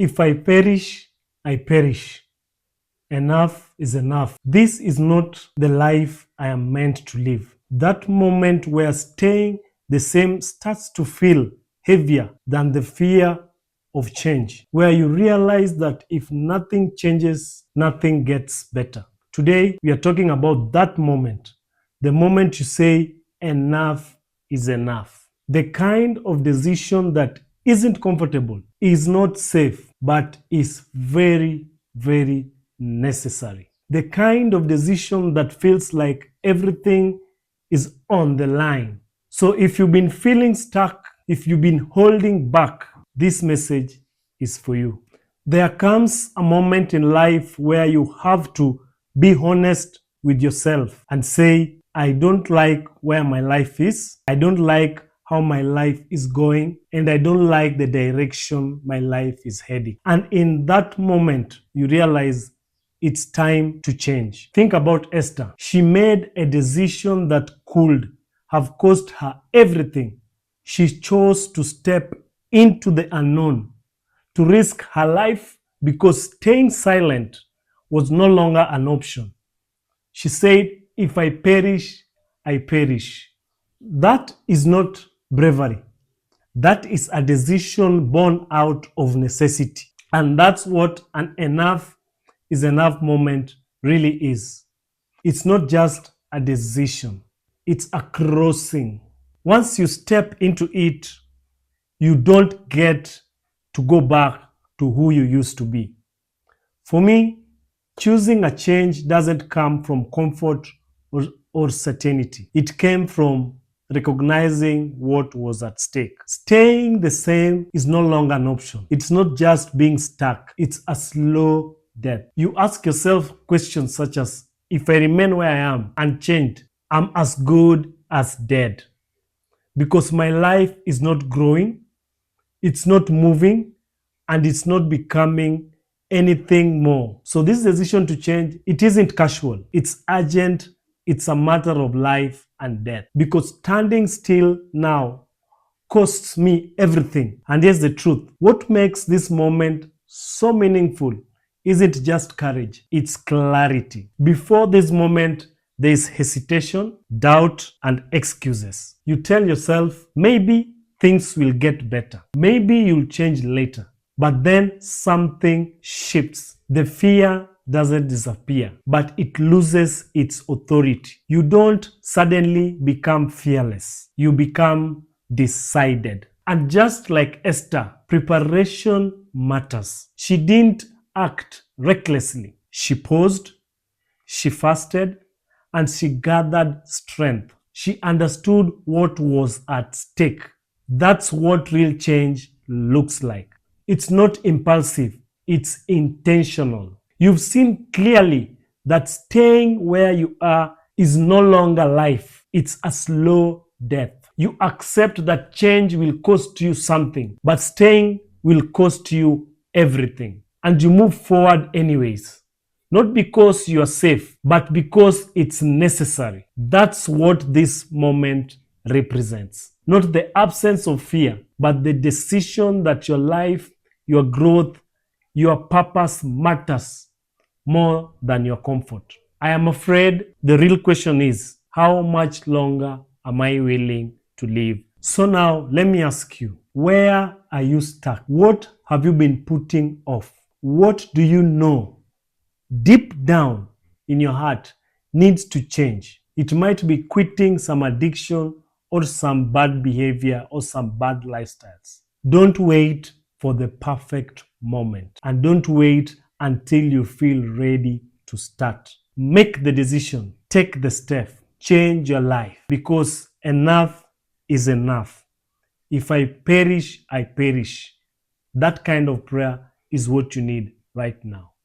If I perish, I perish. Enough is enough. This is not the life I am meant to live. That moment where staying the same starts to feel heavier than the fear of change, where you realize that if nothing changes, nothing gets better. Today, we are talking about that moment, the moment you say, enough is enough. The kind of decision that isn't comfortable, is not safe, but is very, very necessary. The kind of decision that feels like everything is on the line. So if you've been feeling stuck, if you've been holding back, this message is for you. There comes a moment in life where you have to be honest with yourself and say, I don't like where my life is. I don't like how my life is going, and I don't like the direction my life is heading. And in that moment, you realize it's time to change. Think about Esther. She made a decision that could have cost her everything. She chose to step into the unknown, to risk her life because staying silent was no longer an option. She said, if I perish, I perish. That is not bravery. That is a decision born out of necessity. And that's what an enough is enough moment really is. It's not just a decision, it's a crossing. Once you step into it, you don't get to go back to who you used to be. For me, choosing a change doesn't come from comfort or certainty. It came from recognizing what was at stake. Staying the same is no longer an option. It's not just being stuck, it's a slow death. You ask yourself questions such as, if I remain where I am unchanged, I'm as good as dead. Because my life is not growing, it's not moving, and it's not becoming anything more. So this decision to change, it isn't casual, it's urgent, it's a matter of life and death. Because standing still now costs me everything. And here's the truth. What makes this moment so meaningful isn't just courage, it's clarity. Before this moment, there is hesitation, doubt, and excuses. You tell yourself, maybe things will get better. Maybe you'll change later. But then something shifts. The fear doesn't disappear, but it loses its authority. You don't suddenly become fearless. You become decided. And just like Esther, preparation matters. She didn't act recklessly. She paused, she fasted, and she gathered strength. She understood what was at stake. That's what real change looks like. It's not impulsive, it's intentional. You've seen clearly that staying where you are is no longer life, it's a slow death. You accept that change will cost you something, but staying will cost you everything. And you move forward anyways. Not because you are safe, but because it's necessary. That's what this moment represents. Not the absence of fear, but the decision that your life, your growth, your purpose matters more than your comfort. I am afraid the real question is, how much longer am I willing to live? So now let me ask you, where are you stuck? What have you been putting off? What do you know deep down in your heart needs to change? It might be quitting some addiction or some bad behavior or some bad lifestyles. Don't wait for the perfect moment, and don't wait until you feel ready to start. Make the decision, take the step, change your life, because enough is enough. If I perish, I perish. That kind of prayer is what you need right now.